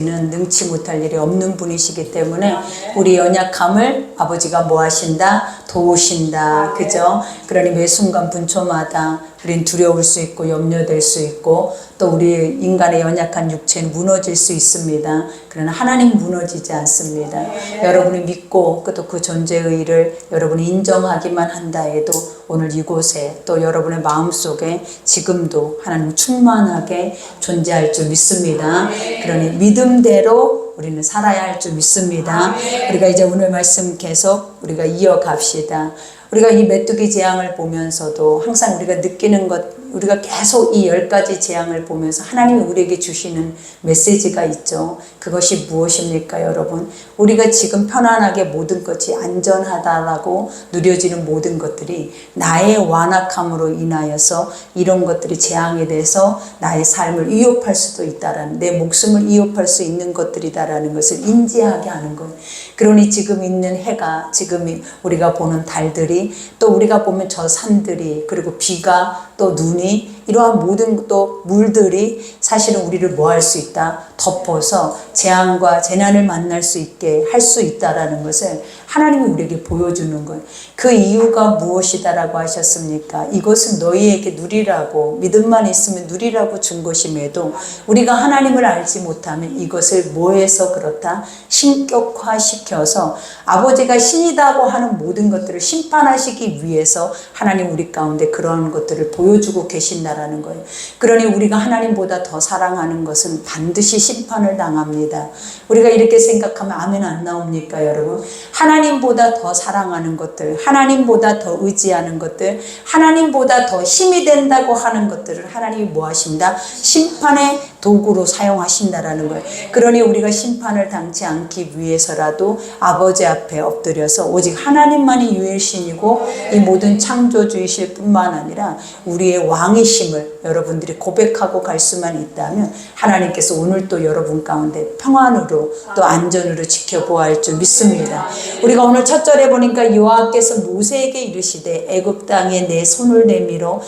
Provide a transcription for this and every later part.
는 능치 못할 일이 없는 분이시기 때문에 우리 연약함을 아버지가 뭐 하신다? 도우신다. 그죠? 그러니 매 순간 분초마다 우린 두려울 수 있고 염려될 수 있고 또 우리 인간의 연약한 육체는 무너질 수 있습니다. 그러나 하나님 무너지지 않습니다. 여러분이 믿고 또 그 존재의 일을 여러분이 인정하기만 한다 해도 오늘 이곳에 또 여러분의 마음속에 지금도 하나님 충만하게 존재할 줄 믿습니다. 그러니 믿음대로 우리는 살아야 할 줄 믿습니다. 우리가 이제 오늘 말씀 계속 우리가 이어갑시다. 우리가 이 메뚜기 재앙을 보면서도 항상 우리가 느끼는 것, 우리가 계속 이 10가지 재앙을 보면서 하나님이 우리에게 주시는 메시지가 있죠. 그것이 무엇입니까, 여러분? 우리가 지금 편안하게 모든 것이 안전하다라고 누려지는 모든 것들이 나의 완악함으로 인하여서 이런 것들이 재앙에 대해서 나의 삶을 위협할 수도 있다라는, 내 목숨을 위협할 수 있는 것들이다라는 것을 인지하게 하는 거예요. 그러니 지금 있는 해가, 지금 우리가 보는 달들이, 또 우리가 보면 저 산들이, 그리고 비가, 또 눈이, 이러한 모든 또 물들이 사실은 우리를 뭐 할 수 있다? 덮어서 재앙과 재난을 만날 수 있게 할 수 있다라는 것을 하나님이 우리에게 보여주는 거예요. 그 이유가 무엇이다라고 하셨습니까? 이것은 너희에게 누리라고, 믿음만 있으면 누리라고 준 것임에도 우리가 하나님을 알지 못하면 이것을 뭐해서 그렇다? 신격화시켜서 아버지가 신이다고 하는 모든 것들을 심판하시기 위해서 하나님 우리 가운데 그런 것들을 보여주고 계신다라는 거예요. 그러니 우리가 하나님보다 더 사랑하는 것은 반드시 심판을 당합니다. 우리가 이렇게 생각하면 아멘 안 나옵니까, 여러분? 하나님보다 더 사랑하는 것들, 하나님보다 더 의지하는 것들, 하나님보다 더 힘이 된다고 하는 것들을 하나님이 뭐 하신다? 심판의 도구로 사용하신다라는 거예요. 그러니 우리가 심판을 당치 않기 위해서라도 아버지 앞에 엎드려서 오직 하나님만이 유일신이고 이 모든 창조주이실 뿐만 아니라 우리의 왕이심을 여러분들이 고백하고 갈 수만 있다면 하나님께서 오늘 또 여러분 가운데 평안으로 또 안전으로 지켜보아야 할 줄 믿습니다. 우리가 오늘 첫 절에 보니까 여호와께서 모세에게 이르시되 애굽 땅에 내 손을 내밀어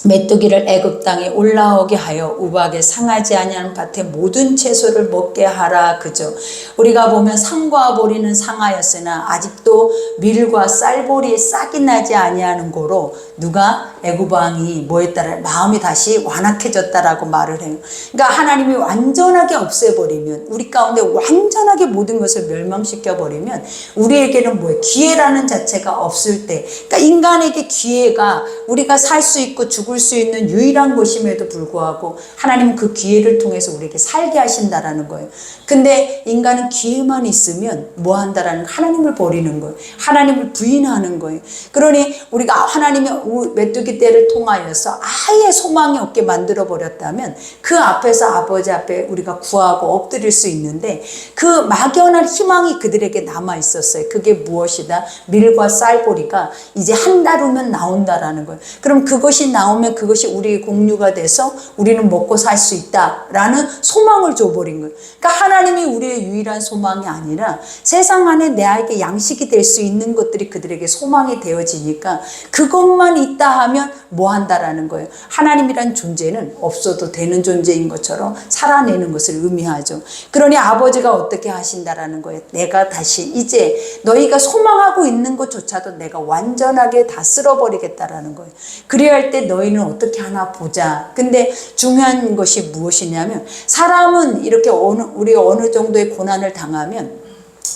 메뚜기를 애굽 땅에 올라오게 하여 우박에 상하지 아니하는 밭의 모든 채소를 먹게 하라. 그죠? 우리가 보면 상과 보리는 상하였으나 아직도 밀과 쌀보리에 싹이 나지 아니하는 고로 누가 애굽 왕이 뭐했다라 마음이 다시 완악해졌다라고 말을 해요. 그러니까 하나님이 완전하게 없애버리면, 우리 가운데 완전하게 모든 것을 멸망시켜 버리면 우리에게는 뭐예요? 기회라는 자체가 없을 때, 그러니까 인간에게 기회가 우리가 살 수 있고 죽을 수 있는 유일한 것임에도 불구하고 하나님은 그 기회를 통해서 우리에게 살게 하신다라는 거예요. 근데 인간은 기회만 있으면 뭐 한다라는, 하나님을 버리는 거예요. 하나님을 부인하는 거예요. 그러니 우리가 하나님의 메뚜기 떼를 통하여서 아예 소망이 없게 만들어 버렸다면 그 앞에서 아버지 앞에 우리가 구하고 엎드릴 수 있는데 그 막연한 희망이 그들에게 남아 있었어요. 그게 무엇이다? 밀과 쌀보리가 이제 한 달 후면 나온다라는 거예요. 그럼 그것이 나오면 그것이 우리의 공유가 돼서 우리는 먹고 살 수 있다라는 소망을 줘버린 거예요. 그러니까 하나님이 우리의 유일한 소망이 아니라 세상 안에 내에게 양식이 될 수 있는 것들이 그들에게 소망이 되어지니까 그것만 있다 하면 뭐 한다라는 거예요. 하나님이란 존재는 없어도 되는 존재인 것처럼 살아내는 것을 의미하죠. 그러니 아버지가 어떻게 하신다라는 거예요. 내가 다시 이제 너희가 소망하고 있는 것조차도 내가 완전하게 다 쓸어버리겠다라는 거예요. 그래야 할 때 너희는 어떻게 하나 보자. 근데 중요한 것이 무엇이냐면 사람은 이렇게 우리가 어느 정도의 고난을 당하면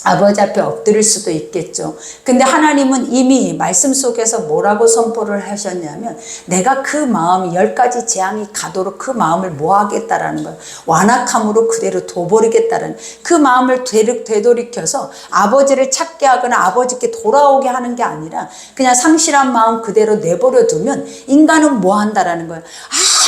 아버지 앞에 엎드릴 수도 있겠죠. 근데 하나님은 이미 말씀 속에서 뭐라고 선포를 하셨냐면 내가 그 마음 10가지 재앙이 가도록 그 마음을 뭐 하겠다라는 거예요. 완악함으로 그대로 둬버리겠다라는, 그 마음을 되돌이켜서 아버지를 찾게 하거나 아버지께 돌아오게 하는 게 아니라 그냥 상실한 마음 그대로 내버려 두면 인간은 뭐 한다라는 거예요.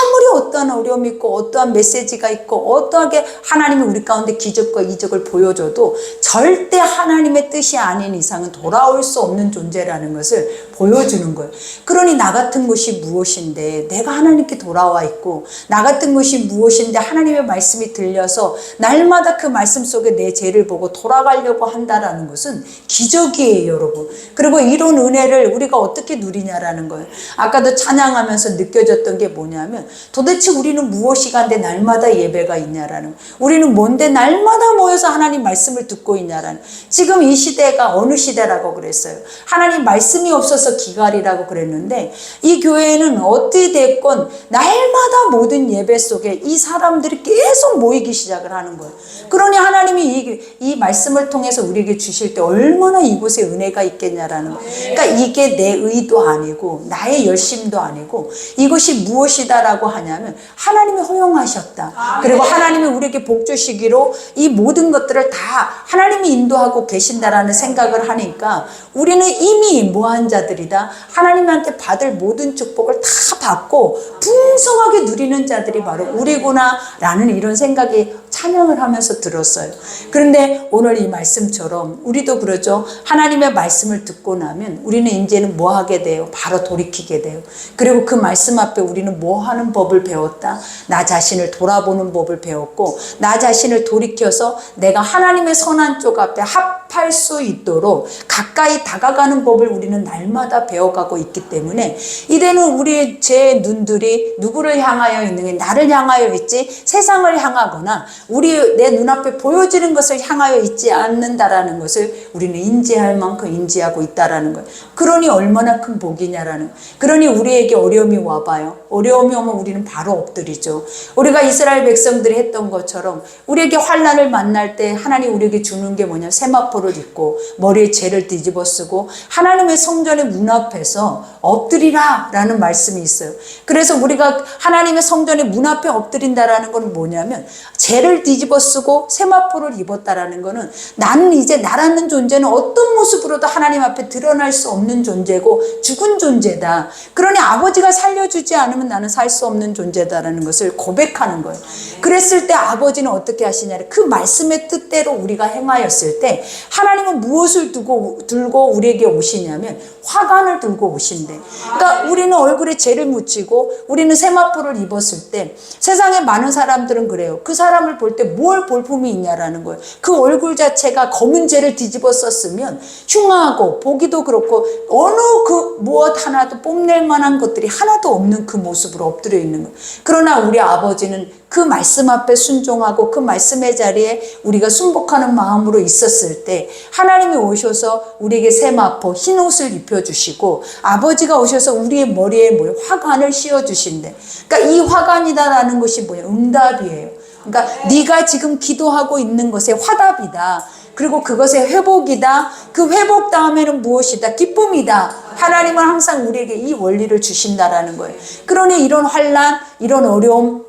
아무리 어떠한 어려움이 있고 어떠한 메시지가 있고 어떠하게 하나님이 우리 가운데 기적과 이적을 보여줘도 절대 하나님의 뜻이 아닌 이상은 돌아올 수 없는 존재라는 것을 보여주는 거예요. 그러니 나 같은 것이 무엇인데 내가 하나님께 돌아와 있고, 나 같은 것이 무엇인데 하나님의 말씀이 들려서 날마다 그 말씀 속에 내 죄를 보고 돌아가려고 한다라는 것은 기적이에요, 여러분. 그리고 이런 은혜를 우리가 어떻게 누리냐라는 거예요. 아까도 찬양하면서 느껴졌던 게 뭐냐면, 도대체 우리는 무엇이간데 날마다 예배가 있냐라는, 우리는 뭔데 날마다 모여서 하나님 말씀을 듣고 있냐라는. 지금 이 시대가 어느 시대라고 그랬어요? 하나님 말씀이 없어서 기갈이라고 그랬는데, 이 교회는 어떻게 됐건 날마다 모든 예배 속에 이 사람들이 계속 모이기 시작을 하는 거예요. 그러니 하나님이 이 말씀을 통해서 우리에게 주실 때 얼마나 이곳에 은혜가 있겠냐라는 거예요. 그러니까 이게 내 의도 아니고 나의 열심도 아니고 이것이 무엇이다라고 하냐면 하나님이 허용하셨다. 그리고 하나님이 우리에게 복 주시기로 이 모든 것들을 다 하나님이 인도하고 계신다라는 생각을 하니까 우리는 이미 뭐한 자들이다. 하나님한테 받을 모든 축복을 다 받고 풍성하게 누리는 자들이 바로 우리구나라는 이런 생각이 찬양을 하면서 들었어요. 그런데 오늘 이 말씀처럼 우리도 그러죠. 하나님의 말씀을 듣고 나면 우리는 이제는 뭐 하게 돼요? 바로 돌이키게 돼요. 그리고 그 말씀 앞에 우리는 뭐 하는 법을 배웠다? 나 자신을 돌아보는 법을 배웠고, 나 자신을 돌이켜서 내가 하나님의 선한 쪽 앞에 합할 수 있도록 가까이 다가가는 법을 우리는 날마다 배워가고 있기 때문에 이제는 우리의 제 눈들이 누구를 향하여 있는 게 나를 향하여 있지 세상을 향하거나 우리 내 눈앞에 보여지는 것을 향하여 있지 않는다라는 것을 우리는 인지할 만큼 인지하고 있다라는 거예요. 그러니 얼마나 큰 복이냐라는. 그러니 우리에게 어려움이 와봐요. 어려움이 오면 우리는 바로 엎드리죠. 우리가 이스라엘 백성들이 했던 것처럼 우리에게 환난을 만날 때 하나님 우리에게 주는 게 뭐냐? 세마포를 입고 머리에 재를 뒤집어 쓰고 하나님의 성전의 문 앞에서 엎드리라 라는 말씀이 있어요. 그래서 우리가 하나님의 성전의 문 앞에 엎드린다라는 건 뭐냐면 재를 뒤집어 쓰고 세마포를 입었다라는 거는 나는 이제 나라는 존재는 어떤 모습으로도 하나님 앞에 드러날 수 없는 존재고 죽은 존재다. 그러니 아버지가 살려주지 않으면 나는 살 수 없는 존재다라는 것을 고백하는 거예요. 그랬을 때 아버지는 어떻게 하시냐? 그 말씀의 뜻대로 우리가 행하였을 때 하나님은 무엇을 들고 우리에게 오시냐면 화관을 들고 오신대. 그러니까 우리는 얼굴에 재를 묻히고 우리는 세마포를 입었을 때 세상에 많은 사람들은 그래요. 그 사람을 볼 때 뭘 볼품이 있냐라는 거예요. 그 얼굴 자체가 검은 재를 뒤집어 썼으면 흉하고 보기도 그렇고 어느 그 무엇 하나도 뽐낼 만한 것들이 하나도 없는 그 모습으로 엎드려 있는 거예요. 그러나 우리 아버지는 그 말씀 앞에 순종하고 그 말씀의 자리에 우리가 순복하는 마음으로 있었을 때 하나님이 오셔서 우리에게 세마포 흰 옷을 입혀주시고 아버지가 오셔서 우리의 머리에 화관을 씌워주신대. 그러니까 이 화관이다라는 것이 뭐냐? 응답이에요. 그러니까 네가 지금 기도하고 있는 것의 화답이다. 그리고 그것의 회복이다. 그 회복 다음에는 무엇이다? 기쁨이다. 하나님은 항상 우리에게 이 원리를 주신다라는 거예요. 그러니 이런 환난, 이런 어려움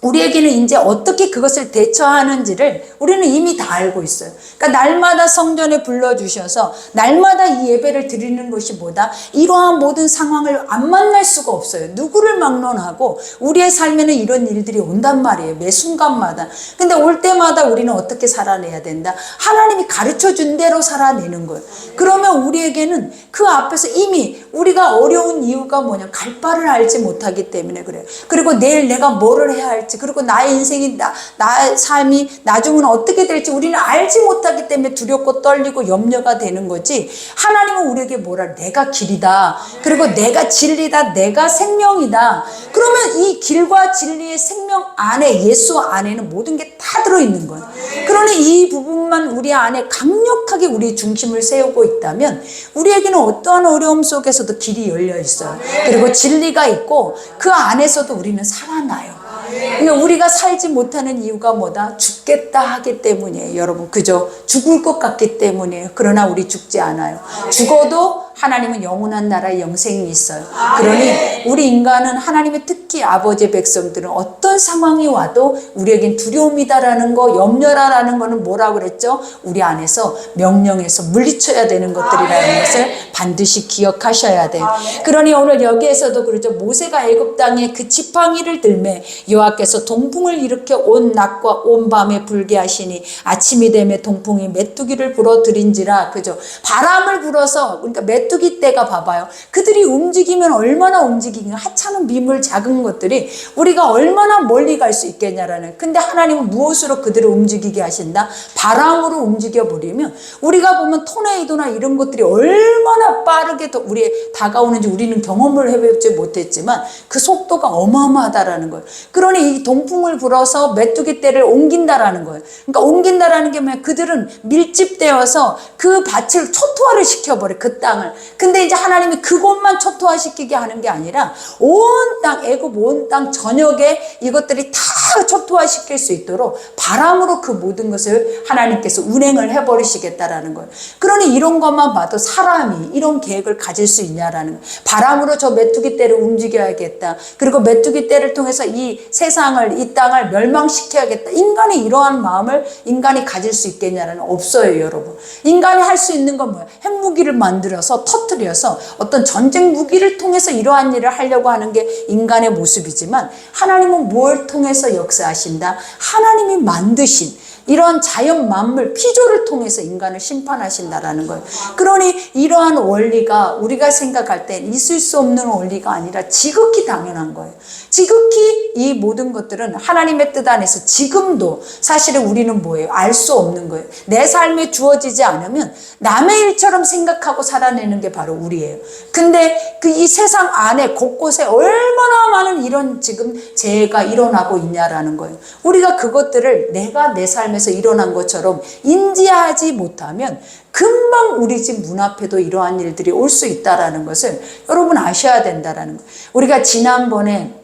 우리에게는 이제 어떻게 그것을 대처하는지를 우리는 이미 다 알고 있어요. 그러니까 날마다 성전에 불러주셔서 날마다 이 예배를 드리는 것이 뭐다? 이러한 모든 상황을 안 만날 수가 없어요. 누구를 막론하고 우리의 삶에는 이런 일들이 온단 말이에요. 매 순간마다. 근데 올 때마다 우리는 어떻게 살아내야 된다? 하나님이 가르쳐준 대로 살아내는 거예요. 그러면 우리에게는 그 앞에서 이미 우리가 어려운 이유가 뭐냐? 갈 바를 알지 못하기 때문에 그래요. 그리고 내일 내가 뭐를 해야 할지, 그리고 나의 인생이 나의 삶이 나중은 어떻게 될지 우리는 알지 못하기 때문에 두렵고 떨리고 염려가 되는 거지. 하나님은 우리에게 뭐라? 내가 길이다. 그리고 내가 진리다. 내가 생명이다. 그러면 이 길과 진리의 생명 안에, 예수 안에는 모든 게 다 들어있는 거예요. 그러니 이 부분만 우리 안에 강력하게 우리 중심을 세우고 있다면 우리에게는 어떠한 어려움 속에서도 길이 열려 있어요. 그리고 진리가 있고 그 안에서도 우리는 살아나요. 그러니까 우리가 살지 못하는 이유가 뭐다? 죽겠다 하기 때문이에요. 여러분, 그죠? 죽을 것 같기 때문이에요. 그러나 우리 죽지 않아요. 죽어도 하나님은 영원한 나라의 영생이 있어요. 그러니 우리 인간은 하나님의, 특히 아버지의 백성들은 어떤 어떤 상황이 와도 우리에겐 두려움이다라는 거, 염려라는 거는 뭐라고 그랬죠? 우리 안에서 명령해서 물리쳐야 되는 것들이라는 것을 반드시 기억하셔야 돼요. 그러니 오늘 여기에서도 그러죠. 모세가 애굽 땅에 그 지팡이를 들매 여호와께서 동풍을 일으켜 온 낮과 온 밤에 불게 하시니 아침이 되매 동풍이 메뚜기를 불어들인지라. 그죠? 바람을 불어서, 그러니까 메뚜기 떼가 봐봐요. 그들이 움직이면 얼마나 움직이냐. 하찮은 미물 작은 것들이 우리가 얼마나 멀리 갈 수 있겠냐라는. 근데 하나님은 무엇으로 그들을 움직이게 하신다? 바람으로 움직여 버리면, 우리가 보면 토네이도나 이런 것들이 얼마나 빠르게 우리에 다가오는지 우리는 경험을 해보지 못했지만 그 속도가 어마어마하다라는 거예요. 그러니 이 동풍을 불어서 메뚜기 떼를 옮긴다라는 거예요. 그러니까 옮긴다라는 게 뭐냐? 그들은 밀집되어서 그 밭을 초토화를 시켜버려, 그 땅을. 근데 이제 하나님이 그곳만 초토화시키게 하는 게 아니라 온 땅, 애굽 온 땅 전역에 이것들이 다 초토화시킬 수 있도록 바람으로 그 모든 것을 하나님께서 운행을 해버리시겠다라는 거예요. 그러니 이런 것만 봐도 사람이 이런 계획을 가질 수 있냐라는 거예요. 바람으로 저 메뚜기 떼를 움직여야겠다. 그리고 메뚜기 떼를 통해서 이 세상을, 이 땅을 멸망시켜야겠다. 인간이 이러한 마음을 인간이 가질 수 있겠냐라는. 없어요, 여러분. 인간이 할 수 있는 건 뭐예요? 핵무기를 만들어서 터뜨려서 어떤 전쟁 무기를 통해서 이러한 일을 하려고 하는 게 인간의 모습이지만, 하나님은 뭘 통해서 역사하신다? 하나님이 만드신 이러한 자연 만물 피조를 통해서 인간을 심판하신다라는 거예요. 그러니 이러한 원리가 우리가 생각할 때 있을 수 없는 원리가 아니라 지극히 당연한 거예요. 지극히 이 모든 것들은 하나님의 뜻 안에서 지금도 사실은 우리는 뭐예요? 알 수 없는 거예요. 내 삶에 주어지지 않으면 남의 일처럼 생각하고 살아내는 게 바로 우리예요. 근데 그 이 세상 안에 곳곳에 얼마나 많은 이런 지금 재해가 일어나고 있냐라는 거예요. 우리가 그것들을 내가 내 삶에서 일어난 것처럼 인지하지 못하면 금방 우리 집 문 앞에도 이러한 일들이 올 수 있다라는 것을 여러분 아셔야 된다라는 거예요. 우리가 지난번에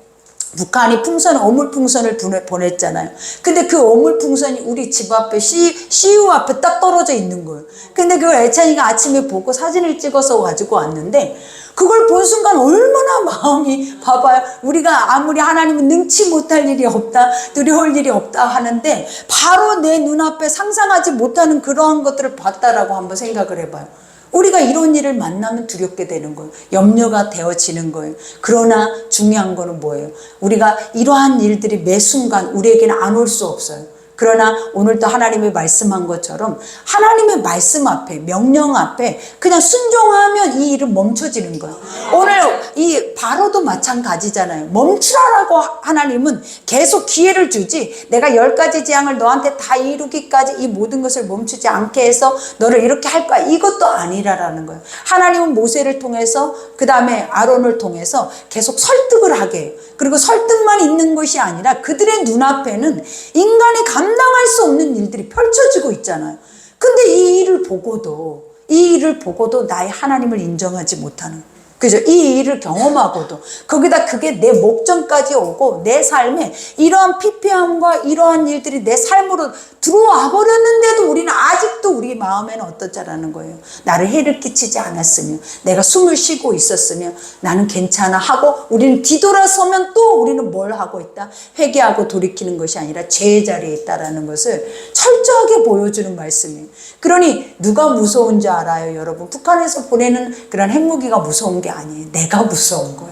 북한이 어물풍선을 보냈잖아요. 근데 그 어물풍선이 우리 집 앞에 CU 앞에 딱 떨어져 있는 거예요. 근데 그걸 애찬이가 아침에 보고 사진을 찍어서 가지고 왔는데, 그걸 본 순간 얼마나 마음이, 봐봐요. 우리가 아무리 하나님은 능치 못할 일이 없다, 두려울 일이 없다 하는데 바로 내 눈앞에 상상하지 못하는 그러한 것들을 봤다라고 한번 생각을 해봐요. 우리가 이런 일을 만나면 두렵게 되는 거예요. 염려가 되어지는 거예요. 그러나 중요한 거는 뭐예요? 우리가 이러한 일들이 매 순간 우리에게는 안 올 수 없어요. 그러나 오늘도 하나님이 말씀한 것처럼 하나님의 말씀 앞에, 명령 앞에 그냥 순종하면 이 일은 멈춰지는 거예요. 오늘 이 바로도 마찬가지잖아요. 멈추라라고 하나님은 계속 기회를 주지, 내가 10가지 재앙을 너한테 다 이루기까지 이 모든 것을 멈추지 않게 해서 너를 이렇게 할 거야, 이것도 아니라라는 거예요. 하나님은 모세를 통해서, 그 다음에 아론을 통해서 계속 설득을 하게 해요. 그리고 설득만 있는 것이 아니라 그들의 눈앞에는 인간이 감당할 수 없는 일들이 펼쳐지고 있잖아요. 근데 이 일을 보고도 나의 하나님을 인정하지 못하는, 그죠? 이 일을 경험하고도 거기다 그게 내 목전까지 오고 내 삶에 이러한 피폐함과 이러한 일들이 내 삶으로 들어와 버렸는데도 우리는 아직도 우리 마음에는 어떠자라는 거예요. 나를 해를 끼치지 않았으며, 내가 숨을 쉬고 있었으며 나는 괜찮아 하고 우리는 뒤돌아서면 또 우리는 뭘 하고 있다? 회개하고 돌이키는 것이 아니라 죄의 자리에 있다라는 것을 철저하게 보여주는 말씀이에요. 그러니 누가 무서운지 알아요, 여러분? 북한에서 보내는 그런 핵무기가 무서운 게 아니에요. 내가 무서운 거예요.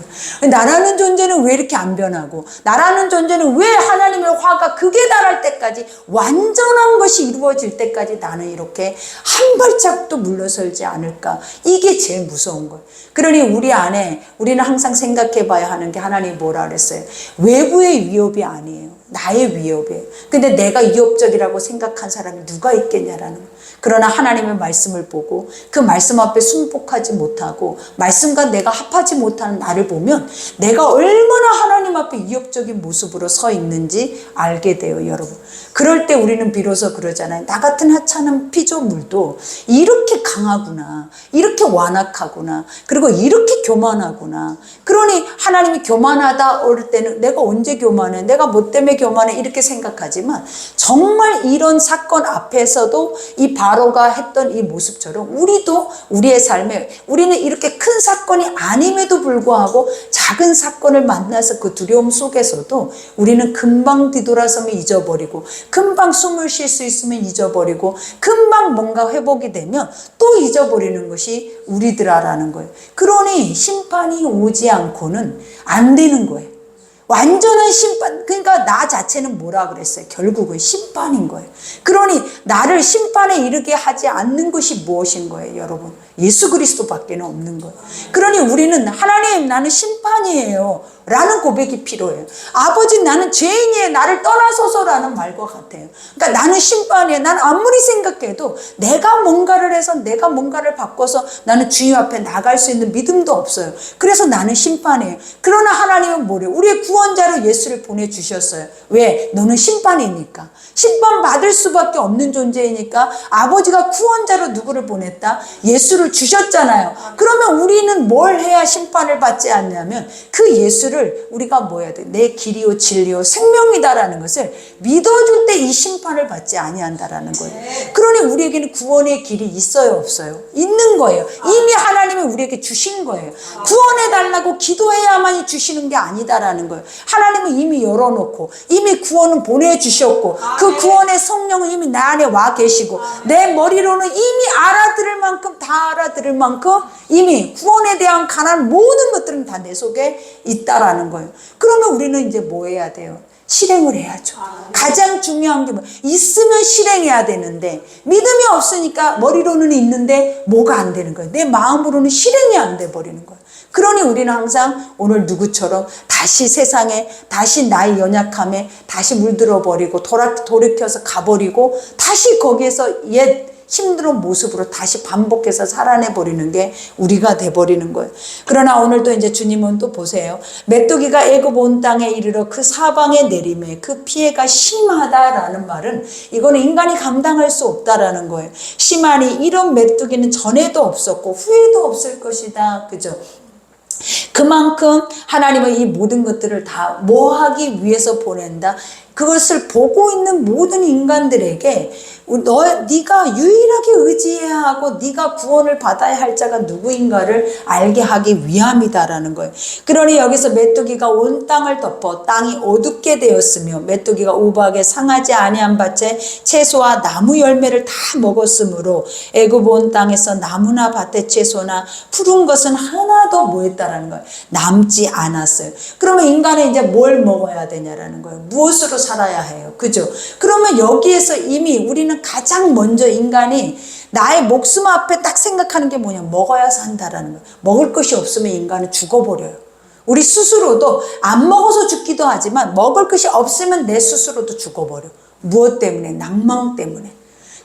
나라는 존재는 왜 이렇게 안 변하고, 나라는 존재는 왜 하나님의 화가 극에 달할 때까지, 완전한 것이 이루어질 때까지 나는 이렇게 한 발짝도 물러설지 않을까? 이게 제일 무서운 거예요. 그러니 우리 안에 우리는 항상 생각해 봐야 하는 게, 하나님이 뭐라 그랬어요? 외부의 위협이 아니에요. 나의 위협이에요. 근데 내가 위협적이라고 생각한 사람이 누가 있겠냐라는 거예요. 그러나 하나님의 말씀을 보고 그 말씀 앞에 순복하지 못하고 말씀과 내가 합하지 못하는 나를 보면 내가 얼마나 하나님 앞에 위협적인 모습으로 서 있는지 알게 돼요, 여러분. 그럴 때 우리는 비로소 그러잖아요. 나 같은 하찮은 피조물도 이렇게 강하구나, 이렇게 완악하구나, 그리고 이렇게 교만하구나. 그러니 하나님이 교만하다 올 때는 내가 언제 교만해? 내가 뭐 때문에 교만해 이렇게 생각하지만 정말 이런 사건 앞에서도 이 바로가 했던 이 모습처럼 우리도 우리의 삶에 우리는 이렇게 큰 사건이 아님에도 불구하고 작은 사건을 만나서 그 두려움 속에서도 우리는 금방 뒤돌아서면 잊어버리고 금방 숨을 쉴 수 있으면 잊어버리고 금방 뭔가 회복이 되면 또 잊어버리는 것이 우리들아라는 거예요. 그러니 심판이 오지 않고는 안 되는 거예요. 완전한 심판, 그러니까 나 자체는 뭐라 그랬어요? 결국은 심판인 거예요. 그러니 나를 심판에 이르게 하지 않는 것이 무엇인 거예요, 여러분? 예수 그리스도밖에 없는 거예요. 그러니 우리는 하나님, 나는 심판이에요 라는 고백이 필요해요. 아버지, 나는 죄인이에요, 나를 떠나소서라는 말과 같아요. 그러니까 나는 심판이에요. 난 아무리 생각해도 내가 뭔가를 해서 내가 뭔가를 바꿔서 나는 주님 앞에 나갈 수 있는 믿음도 없어요. 그래서 나는 심판이에요. 그러나 하나님은 뭐래요? 우리의 구원자로 예수를 보내주셨어요. 왜? 너는 심판이니까. 심판받을 수밖에 없는 존재이니까 아버지가 구원자로 누구를 보냈다? 예수를 주셨잖아요. 그러면 우리는 뭘 해야 심판을 받지 않냐면 그 예수를 우리가 뭐 해야 돼? 내 길이요 진리요 생명이다라는 것을 믿어줄 때 이 심판을 받지 아니한다라는 거예요. 그러니 우리에게는 구원의 길이 있어요, 없어요? 있는 거예요. 이미 하나님이 우리에게 주신 거예요. 구원해달라고 기도해야만이 주시는 게 아니다라는 거예요. 하나님은 이미 열어놓고 이미 구원은 보내주셨고 그 구원의 성령은 이미 나 안에 와 계시고 내 머리로는 이미 알아들을 만큼 다 알아들을 만큼 이미 구원에 대한 가난 모든 것들은 다 내 속에 있다라는 거예요. 그러면 우리는 이제 뭐 해야 돼요? 실행을 해야죠. 가장 중요한 게 뭐 있으면 실행해야 되는데 믿음이 없으니까 머리로는 있는데 뭐가 안 되는 거예요. 내 마음으로는 실행이 안 돼 버리는 거예요. 그러니 우리는 항상 오늘 누구처럼 다시 세상에 다시 나의 연약함에 다시 물들어 버리고 돌이켜서 가버리고 다시 거기에서 옛 힘든 모습으로 다시 반복해서 살아내 버리는 게 우리가 돼 버리는 거예요. 그러나 오늘도 이제 주님은 또 보세요. 메뚜기가 애굽 온 땅에 이르러 그 사방에 내림에 그 피해가 심하다라는 말은 이거는 인간이 감당할 수 없다라는 거예요. 심하니 이런 메뚜기는 전에도 없었고 후에도 없을 것이다. 그죠? 그만큼 하나님은 이 모든 것들을 다 뭐 하기 위해서 보낸다? 그것을 보고 있는 모든 인간들에게 네가 유일하게 의지해야 하고 네가 구원을 받아야 할 자가 누구인가를 알게 하기 위함이다라는 거예요. 그러니 여기서 메뚜기가 온 땅을 덮어 땅이 어둡게 되었으며 메뚜기가 우박에 상하지 아니한 밭에 채소와 나무 열매를 다 먹었으므로 애굽 온 땅에서 나무나 밭의 채소나 푸른 것은 하나도 뭐 했다라는 거예요. 남지 않았어요. 그러면 인간은 이제 뭘 먹어야 되냐라는 거예요. 무엇으로 살아야 해요. 그죠? 그러면 여기에서 이미 우리는 가장 먼저 인간이 나의 목숨 앞에 딱 생각하는 게 뭐냐? 먹어야 산다라는 거예요. 먹을 것이 없으면 인간은 죽어버려요. 우리 스스로도 안 먹어서 죽기도 하지만 먹을 것이 없으면 내 스스로도 죽어버려. 무엇 때문에? 낭망 때문에.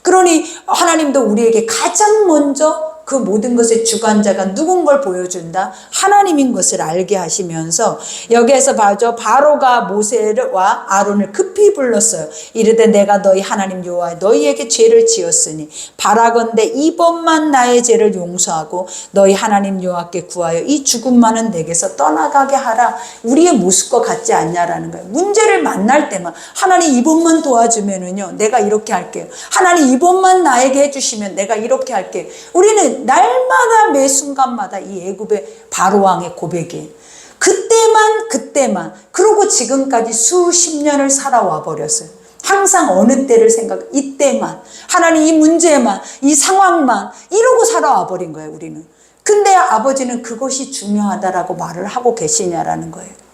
그러니 하나님도 우리에게 가장 먼저 그 모든 것의 주관자가 누군 걸 보여준다? 하나님인 것을 알게 하시면서 여기에서 봐죠. 바로가 모세와 아론을 급히 불렀어요. 이르되 내가 너희 하나님 여호와 너희에게 죄를 지었으니 바라건대 이번만 나의 죄를 용서하고 너희 하나님 여호와께 구하여 이 죽음만은 내게서 떠나가게 하라. 우리의 모습과 같지 않냐라는 거예요. 문제를 만날 때만 하나님 이번만 도와주면은요 내가 이렇게 할게요. 하나님 이번만 나에게 해주시면 내가 이렇게 할게요. 우리는 날마다 매 순간마다 이 애굽의 바로왕의 고백이에요. 그때만 그러고 지금까지 수십 년을 살아와 버렸어요. 항상 어느 때를 이때만 하나님 이 문제만 이 상황만 이러고 살아와 버린 거예요. 우리는. 근데 아버지는 그것이 중요하다라고 말을 하고 계시냐라는 거예요.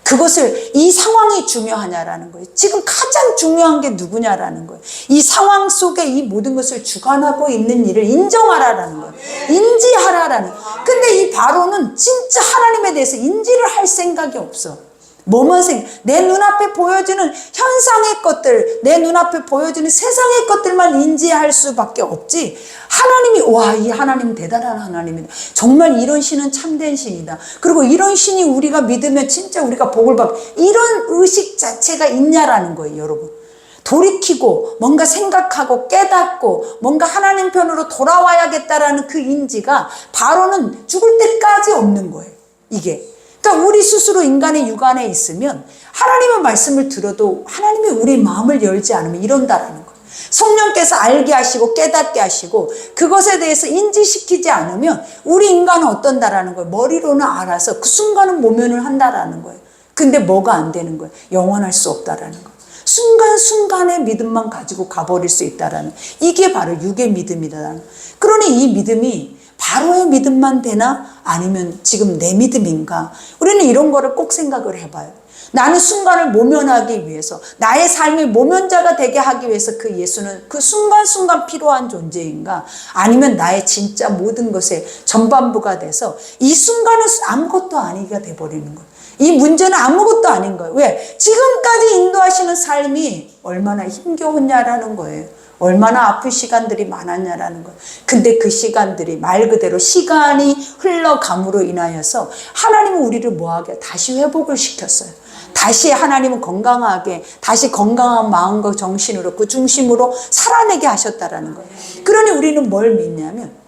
그것을 이 상황이 중요하냐라는 거예요. 지금 가장 중요한 게 누구냐라는 거예요. 이 상황 속에 이 모든 것을 주관하고 있는 일을 인정하라라는 거예요. 인지하라라는 거예요. 근데 이 바로는 진짜 하나님에 대해서 인지를 할 생각이 없어. 뭐만 내 눈앞에 보여지는 현상의 것들, 내 눈앞에 보여지는 세상의 것들만 인지할 수밖에 없지. 하나님이 와, 이 하나님 대단한 하나님이다. 정말 이런 신은 참된 신이다. 그리고 이런 신이 우리가 믿으면 진짜 우리가 복을 받고 이런 의식 자체가 있냐라는 거예요, 여러분. 돌이키고 뭔가 생각하고 깨닫고 뭔가 하나님 편으로 돌아와야겠다라는 그 인지가 바로는 죽을 때까지 없는 거예요. 이게. 그러니까 우리 스스로 인간의 육안에 있으면 하나님의 말씀을 들어도 하나님이 우리 마음을 열지 않으면 이런다라는 거예요. 성령께서 알게 하시고 깨닫게 하시고 그것에 대해서 인지시키지 않으면 우리 인간은 어떤다라는 거예요. 머리로는 알아서 그 순간은 모면을 한다라는 거예요. 근데 뭐가 안 되는 거예요. 영원할 수 없다라는 거예요. 순간순간의 믿음만 가지고 가버릴 수 있다라는, 이게 바로 육의 믿음이다라는. 그러니 이 믿음이 바로의 믿음만 되나 아니면 지금 내 믿음인가? 우리는 이런 거를 꼭 생각을 해봐요. 나는 순간을 모면하기 위해서, 나의 삶의 모면자가 되게 하기 위해서 그 예수는 그 순간순간 필요한 존재인가? 아니면 나의 진짜 모든 것의 전반부가 돼서 이 순간은 아무것도 아니가 돼버리는 거예요. 이 문제는 아무것도 아닌 거예요. 왜? 지금까지 인도하시는 삶이 얼마나 힘겨웠냐라는 거예요. 얼마나 아픈 시간들이 많았냐라는 거예요. 근데 그 시간들이 말 그대로 시간이 흘러감으로 인하여서 하나님은 우리를 뭐하게 다시 회복을 시켰어요. 다시 하나님은 건강하게, 다시 건강한 마음과 정신으로 그 중심으로 살아내게 하셨다라는 거예요. 그러니 우리는 뭘 믿냐면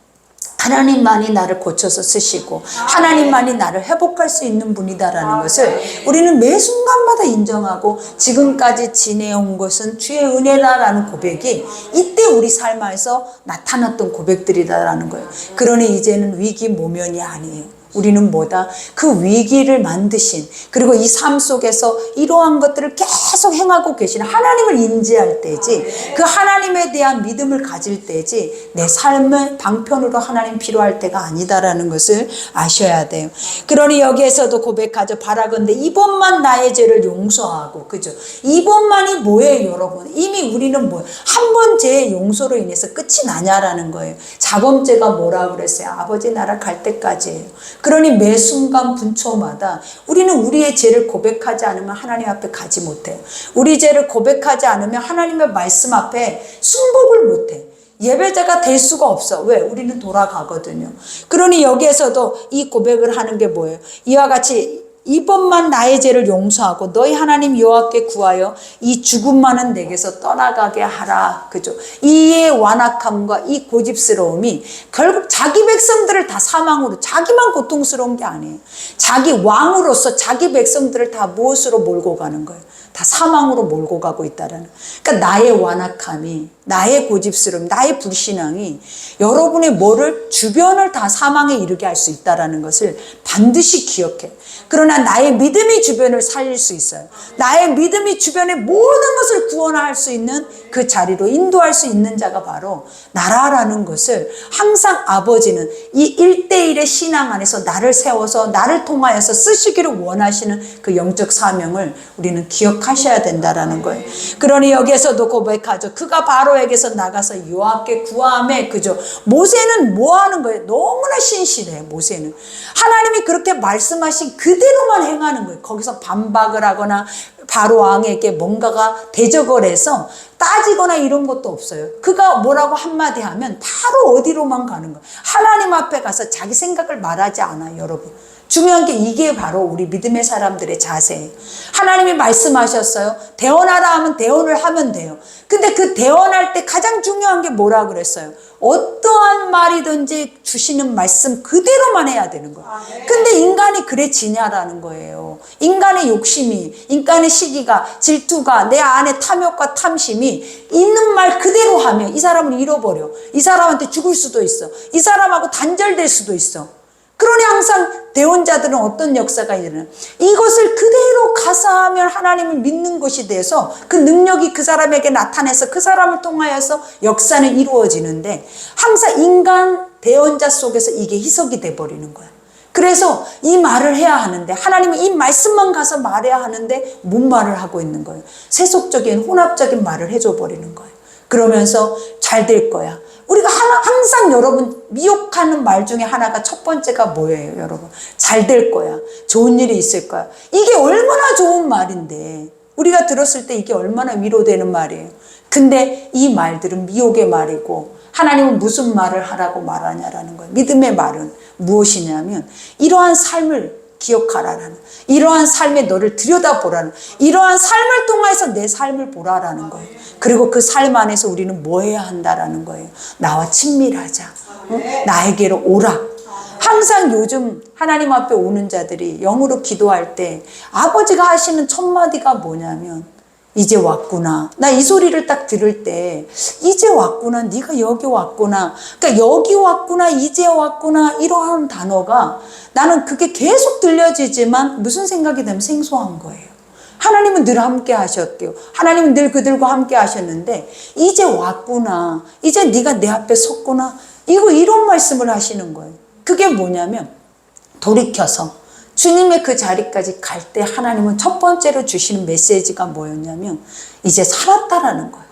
하나님만이 나를 고쳐서 쓰시고 하나님만이 나를 회복할 수 있는 분이다라는 것을 우리는 매 순간마다 인정하고 지금까지 지내온 것은 주의 은혜다라는 고백이 이때 우리 삶에서 나타났던 고백들이다라는 거예요. 그러니 이제는 위기 모면이 아니에요. 우리는 뭐다? 그 위기를 만드신, 그리고 이 삶 속에서 이러한 것들을 계속 행하고 계시는 하나님을 인지할 때지, 그 하나님에 대한 믿음을 가질 때지 내 삶의 방편으로 하나님 필요할 때가 아니다라는 것을 아셔야 돼요. 그러니 여기에서도 고백하죠. 바라건대 이번만 나의 죄를 용서하고, 그죠? 이번만이 뭐예요, 여러분? 이미 우리는 뭐 한 번 죄의 용서로 인해서 끝이 나냐라는 거예요. 자범죄가 뭐라고 그랬어요? 아버지 나라 갈 때까지예요. 그러니 매 순간 분초마다 우리는 우리의 죄를 고백하지 않으면 하나님 앞에 가지 못해요. 우리 죄를 고백하지 않으면 하나님의 말씀 앞에 순복을 못해. 예배자가 될 수가 없어. 왜? 우리는 돌아가거든요. 그러니 여기에서도 이 고백을 하는 게 뭐예요? 이와 같이 이번만 나의 죄를 용서하고 너희 하나님 여호와께 구하여 이 죽음만은 내게서 떠나가게 하라. 그죠? 이의 완악함과 이 고집스러움이 결국 자기 백성들을 다 사망으로, 자기만 고통스러운 게 아니에요. 자기 왕으로서 자기 백성들을 다 무엇으로 몰고 가는 거예요? 다 사망으로 몰고 가고 있다라는. 그러니까 나의 완악함이, 나의 고집스러움, 나의 불신앙이 여러분의 뭐를, 주변을 다 사망에 이르게 할 수 있다라는 것을 반드시 기억해. 그러나 나의 믿음이 주변을 살릴 수 있어요. 나의 믿음이 주변의 모든 것을 구원할 수 있는 그 자리로 인도할 수 있는 자가 바로 나라라는 것을 항상 아버지는 이 1대1의 신앙 안에서 나를 세워서 나를 통하여서 쓰시기를 원하시는 그 영적 사명을 우리는 기억하셔야 된다라는 거예요. 그러니 여기에서도 고백하죠. 그가 바로에게서 나가서 여호와께 구하매, 그죠? 모세는 뭐 하는 거예요? 너무나 신실해. 모세는 하나님이 그렇게 말씀하신 그대로만 행하는 거예요. 거기서 반박을 하거나 바로 왕에게 뭔가가 대적을 해서 따지거나 이런 것도 없어요. 그가 뭐라고 한마디 하면 바로 어디로만 가는 거예요. 하나님 앞에 가서 자기 생각을 말하지 않아요, 여러분. 중요한 게 이게 바로 우리 믿음의 사람들의 자세예요. 하나님이 말씀하셨어요. 대언하라 하면 대언을 하면 돼요. 근데 그 대언할 때 가장 중요한 게 뭐라 그랬어요? 어떠한 말이든지 주시는 말씀 그대로만 해야 되는 거예요. 근데 인간이 그래 지냐라는 거예요. 인간의 욕심이, 인간의 시기가, 질투가, 내 안에 탐욕과 탐심이 있는 말 그대로 하면 이 사람을 잃어버려. 이 사람한테 죽을 수도 있어. 이 사람하고 단절될 수도 있어. 그러니 항상 대언자들은 어떤 역사가 일어나요? 이것을 그대로 가사하면 하나님을 믿는 것이 돼서 그 능력이 그 사람에게 나타나서 그 사람을 통하여서 역사는 이루어지는데 항상 인간 대언자 속에서 이게 희석이 돼버리는 거야. 그래서 이 말을 해야 하는데 하나님은 이 말씀만 가서 말해야 하는데 뭔 말을 하고 있는 거예요? 세속적인 혼합적인 말을 해줘 버리는 거예요. 그러면서 잘 될 거야. 우리가 항상 여러분 미혹하는 말 중에 하나가 첫 번째가 뭐예요, 여러분? 잘 될 거야. 좋은 일이 있을 거야. 이게 얼마나 좋은 말인데 우리가 들었을 때 이게 얼마나 위로되는 말이에요. 근데 이 말들은 미혹의 말이고 하나님은 무슨 말을 하라고 말하냐라는 거예요. 믿음의 말은 무엇이냐면 이러한 삶을 기억하라라는, 이러한 삶에 너를 들여다보라는, 이러한 삶을 통해서 내 삶을 보라라는 거예요. 그리고 그 삶 안에서 우리는 뭐 해야 한다라는 거예요. 나와 친밀하자. 나에게로 오라. 항상 요즘 하나님 앞에 오는 자들이 영으로 기도할 때 아버지가 하시는 첫 마디가 뭐냐면 이제 왔구나. 나 이 소리를 딱 들을 때 이제 왔구나. 네가 여기 왔구나. 그러니까 여기 왔구나. 이제 왔구나. 이러한 단어가 나는 그게 계속 들려지지만 무슨 생각이 들면 생소한 거예요. 하나님은 늘 함께 하셨대요. 하나님은 늘 그들과 함께 하셨는데 이제 왔구나. 이제 네가 내 앞에 섰구나. 이런 말씀을 하시는 거예요. 그게 뭐냐면 돌이켜서 주님의 그 자리까지 갈 때 하나님은 첫 번째로 주시는 메시지가 뭐였냐면 이제 살았다라는 거예요.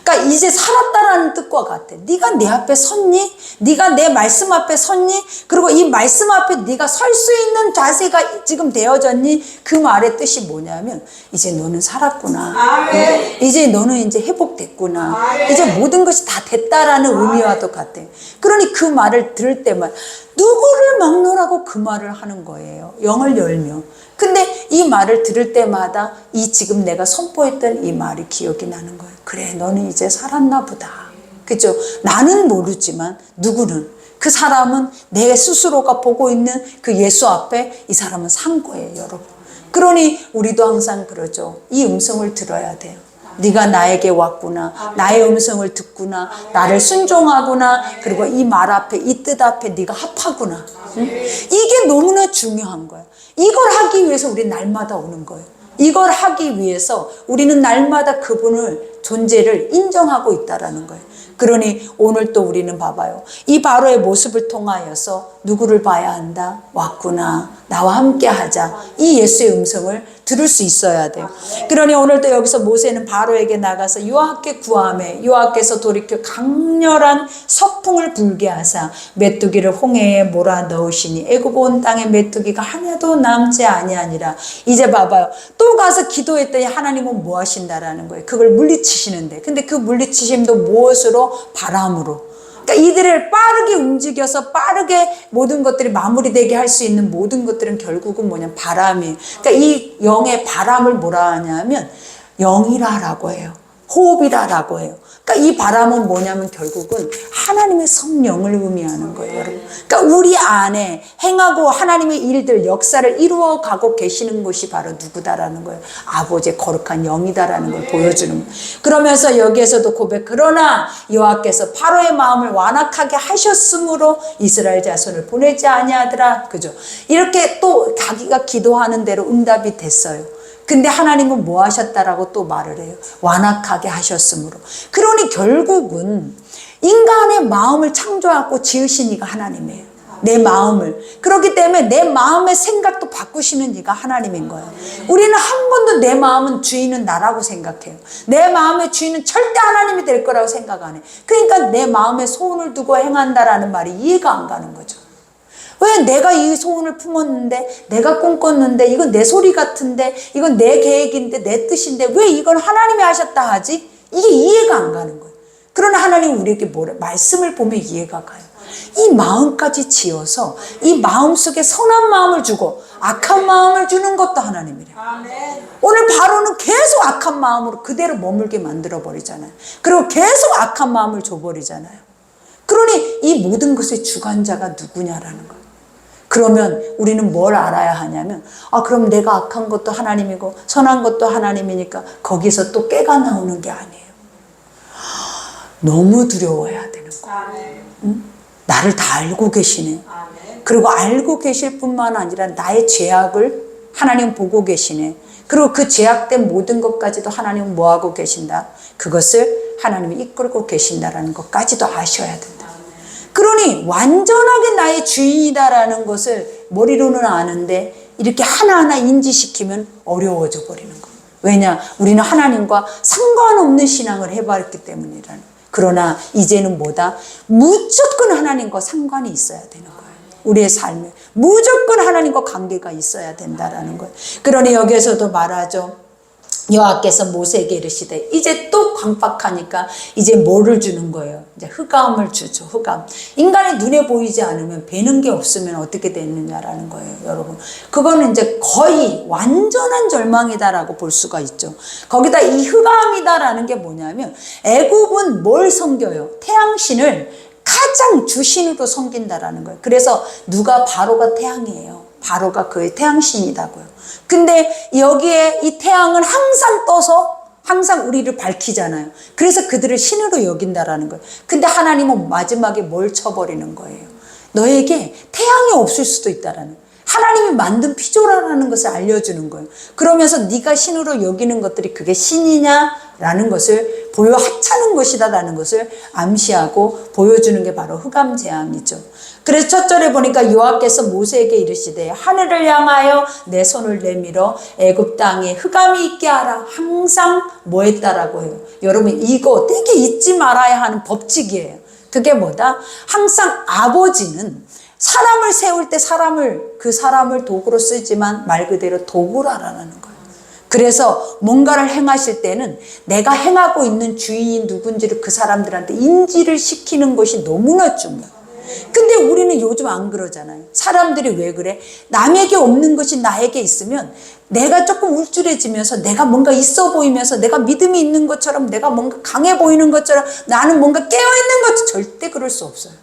그러니까 이제 살았다라는 뜻과 같아. 네가 내 앞에 섰니? 네가 내 말씀 앞에 섰니? 그리고 이 말씀 앞에 네가 설 수 있는 자세가 지금 되어졌니? 그 말의 뜻이 뭐냐면 이제 너는 살았구나. 아멘. 이제 너는 이제 회복됐구나. 아멘. 이제 모든 것이 다 됐다라는 의미와도 같아. 그러니 그 말을 들을 때만 누구를 막론하고 그 말을 하는 거예요. 영을 열며. 근데 이 말을 들을 때마다 이 지금 내가 선포했던 이 말이 기억이 나는 거예요. 그래, 너는 이제 살았나 보다. 그죠? 나는 모르지만 누구는, 그 사람은 내 스스로가 보고 있는 그 예수 앞에 이 사람은 산 거예요, 여러분. 그러니 우리도 항상 그러죠. 이 음성을 들어야 돼요. 네가 나에게 왔구나. 나의 음성을 듣구나. 나를 순종하구나. 그리고 이 말 앞에, 이 뜻 앞에 네가 합하구나. 응? 이게 너무나 중요한 거예요. 이걸 하기 위해서 우리 날마다 오는 거예요. 이걸 하기 위해서 우리는 날마다 그분을 존재를 인정하고 있다라는 거예요. 그러니 오늘 또 우리는 봐봐요. 이 바로의 모습을 통하여서 누구를 봐야 한다? 왔구나. 나와 함께 하자. 이 예수의 음성을 들을 수 있어야 돼요. 그러니 오늘도 여기서 모세는 바로에게 나가서 여호와께 구하매 여호와께서 돌이켜 강렬한 서풍을 불게 하사 메뚜기를 홍해에 몰아 넣으시니 애굽 온 땅에 메뚜기가 하나도 남지 아니하니라. 이제 봐봐요. 또 가서 기도했더니 하나님은 뭐 하신다라는 거예요. 그걸 물리치시는데. 근데 그 물리치심도 무엇으로? 바람으로. 그러니까 이들을 빠르게 움직여서 빠르게 모든 것들이 마무리되게 할 수 있는 모든 것들은 결국은 뭐냐면 바람이에요. 그러니까 이 영의 바람을 뭐라 하냐면 영이라라고 해요. 호흡이라라고 해요. 그러니까 이 바람은 뭐냐면 결국은 하나님의 성령을 의미하는 거예요, 여러분. 그러니까 우리 안에 행하고 하나님의 일들, 역사를 이루어가고 계시는 것이 바로 누구다라는 거예요. 아버지의 거룩한 영이다라는 걸 보여주는 거예요. 그러면서 여기에서도 고백, 그러나 여호와께서 바로의 마음을 완악하게 하셨으므로 이스라엘 자손을 보내지 아니하더라. 그죠? 이렇게 또 자기가 기도하는 대로 응답이 됐어요. 근데 하나님은 뭐 하셨다라고 또 말을 해요. 완악하게 하셨으므로. 그러니 결국은 인간의 마음을 창조하고 지으신 이가 하나님이에요. 내 마음을. 그렇기 때문에 내 마음의 생각도 바꾸시는 이가 하나님인 거예요. 우리는 한 번도 내 마음은 주인은 나라고 생각해요. 내 마음의 주인은 절대 하나님이 될 거라고 생각 안 해. 그러니까 내 마음에 소원을 두고 행한다라는 말이 이해가 안 가는 거죠. 왜 내가 이 소원을 품었는데, 내가 꿈꿨는데, 이건 내 소리 같은데, 이건 내 계획인데, 내 뜻인데, 왜 이건 하나님이 하셨다 하지? 이게 이해가 안 가는 거예요. 그러나 하나님 우리에게 말씀을 보면 이해가 가요. 이 마음까지 지어서 이 마음 속에 선한 마음을 주고 악한 마음을 주는 것도 하나님이래요. 오늘 바로는 계속 악한 마음으로 그대로 머물게 만들어버리잖아요. 그리고 계속 악한 마음을 줘버리잖아요. 그러니 이 모든 것의 주관자가 누구냐라는 거예요. 그러면 우리는 뭘 알아야 하냐면 그럼 내가 악한 것도 하나님이고 선한 것도 하나님이니까 거기서 또 깨가 나오는 게 아니에요. 너무 두려워해야 되는 거예요. 응? 나를 다 알고 계시네. 그리고 알고 계실 뿐만 아니라 나의 죄악을 하나님 보고 계시네. 그리고 그 죄악된 모든 것까지도 하나님은 뭐하고 계신다? 그것을 하나님이 이끌고 계신다라는 것까지도 아셔야 된다. 그러니 완전하게 나의 주인이다라는 것을 머리로는 아는데 이렇게 하나하나 인지시키면 어려워져 버리는 거예요. 왜냐? 우리는 하나님과 상관없는 신앙을 해버렸기 때문이라는. 그러나 이제는 뭐다? 무조건 하나님과 상관이 있어야 되는 거예요. 우리의 삶에 무조건 하나님과 관계가 있어야 된다라는 거예요. 그러니 여기에서도 말하죠. 여호와께서 모세에게 이르시되, 이제 또 강박하니까 이제 뭐를 주는 거예요? 이제 흑암을 주죠. 흑암. 인간의 눈에 보이지 않으면 배는 게 없으면 어떻게 되느냐라는 거예요, 여러분. 그거는 이제 거의 완전한 절망이다라고 볼 수가 있죠. 거기다 이 흑암이다라는 게 뭐냐면 애굽은 뭘 섬겨요? 태양신을 가장 주신으로 섬긴다라는 거예요. 그래서 누가 바로가 태양이에요. 바로가 그의 태양신이다고요. 근데 여기에 이 태양은 항상 떠서 항상 우리를 밝히잖아요. 그래서 그들을 신으로 여긴다라는 거예요. 근데 하나님은 마지막에 뭘 쳐버리는 거예요? 너에게 태양이 없을 수도 있다라는 거예요. 하나님이 만든 피조라는 것을 알려주는 거예요. 그러면서 네가 신으로 여기는 것들이 그게 신이냐라는 것을 보여 하찮은 것이다라는 것을 암시하고 보여주는 게 바로 흑암재앙이죠. 그래서 첫 절에 보니까 여호와께서 모세에게 이르시되 하늘을 향하여 내 손을 내밀어 애굽 땅에 흑암이 있게 하라. 항상 뭐 했다라고 해요? 여러분 이거 되게 잊지 말아야 하는 법칙이에요. 그게 뭐다? 항상 아버지는 사람을 세울 때 그 사람을 도구로 쓰지만 말 그대로 도구라라는 거예요. 그래서 뭔가를 행하실 때는 내가 행하고 있는 주인이 누군지를 그 사람들한테 인지를 시키는 것이 너무나 중요해요. 근데 우리는 요즘 안 그러잖아요. 사람들이 왜 그래? 남에게 없는 것이 나에게 있으면 내가 조금 울줄해지면서 내가 뭔가 있어 보이면서 내가 믿음이 있는 것처럼 내가 뭔가 강해 보이는 것처럼 나는 뭔가 깨어있는 것처럼 절대 그럴 수 없어요.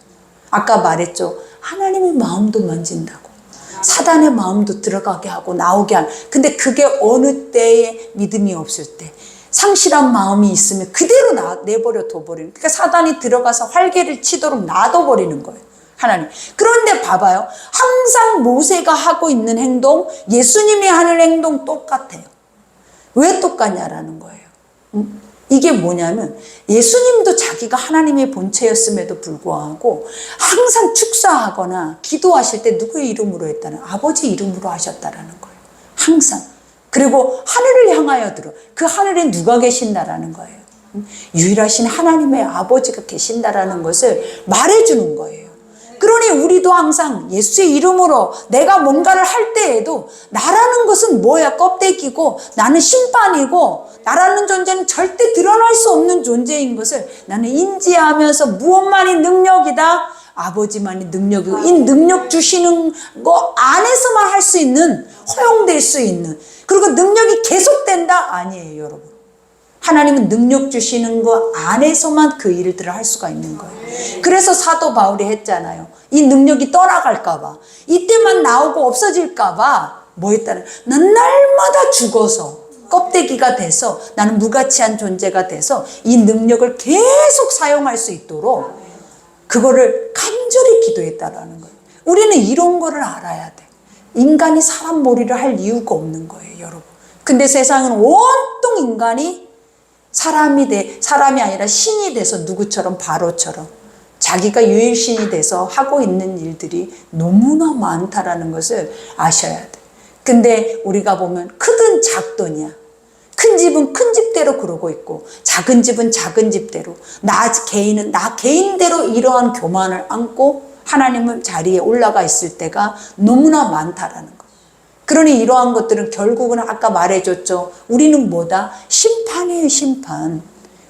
아까 말했죠. 하나님의 마음도 만진다고. 사단의 마음도 들어가게 하고 나오게 하는. 근데 그게 어느 때에 믿음이 없을 때 상실한 마음이 있으면 그대로 내버려 둬버리는. 그러니까 사단이 들어가서 활개를 치도록 놔둬버리는 거예요. 하나님. 그런데 봐봐요. 항상 모세가 하고 있는 행동, 예수님이 하는 행동 똑같아요. 왜 똑같냐라는 거예요. 이게 뭐냐면 예수님도 자기가 하나님의 본체였음에도 불구하고 항상 축사하거나 기도하실 때 누구의 이름으로 했다는? 아버지 이름으로 하셨다라는 거예요. 항상. 그리고 하늘을 향하여 들어. 그 하늘에 누가 계신다라는 거예요. 유일하신 하나님의 아버지가 계신다라는 것을 말해주는 거예요. 그러니 우리도 항상 예수의 이름으로 내가 뭔가를 할 때에도 나라는 것은 뭐야? 껍데기고 나는 심판이고 나라는 존재는 절대 드러날 수 없는 존재인 것을 나는 인지하면서 무엇만이 능력이다? 아버지만이 능력이고 이 능력 주시는 거 안에서만 할 수 있는 허용될 수 있는 그리고 능력이 계속된다? 아니에요 여러분. 하나님은 능력 주시는 거 안에서만 그 일들을 할 수가 있는 거예요. 그래서 사도 바울이 했잖아요. 이 능력이 떠나갈까 봐. 이때만 나오고 없어질까 봐. 뭐 했다는? 난 날마다 죽어서 껍데기가 돼서 나는 무가치한 존재가 돼서 이 능력을 계속 사용할 수 있도록 그거를 간절히 기도했다라는 거예요. 우리는 이런 거를 알아야 돼. 인간이 사람 몰이를 할 이유가 없는 거예요 여러분. 근데 세상은 온통 인간이 사람이 아니라 신이 돼서 누구처럼 바로처럼 자기가 유일신이 돼서 하고 있는 일들이 너무나 많다라는 것을 아셔야 돼. 근데 우리가 보면 크든 작든이야. 큰 집은 큰 집대로 그러고 있고 작은 집은 작은 집대로 나 개인은 나 개인대로 이러한 교만을 안고 하나님의 자리에 올라가 있을 때가 너무나 많다라는 거. 그러니 이러한 것들은 결국은 아까 말해줬죠. 우리는 뭐다? 심판이에요, 심판.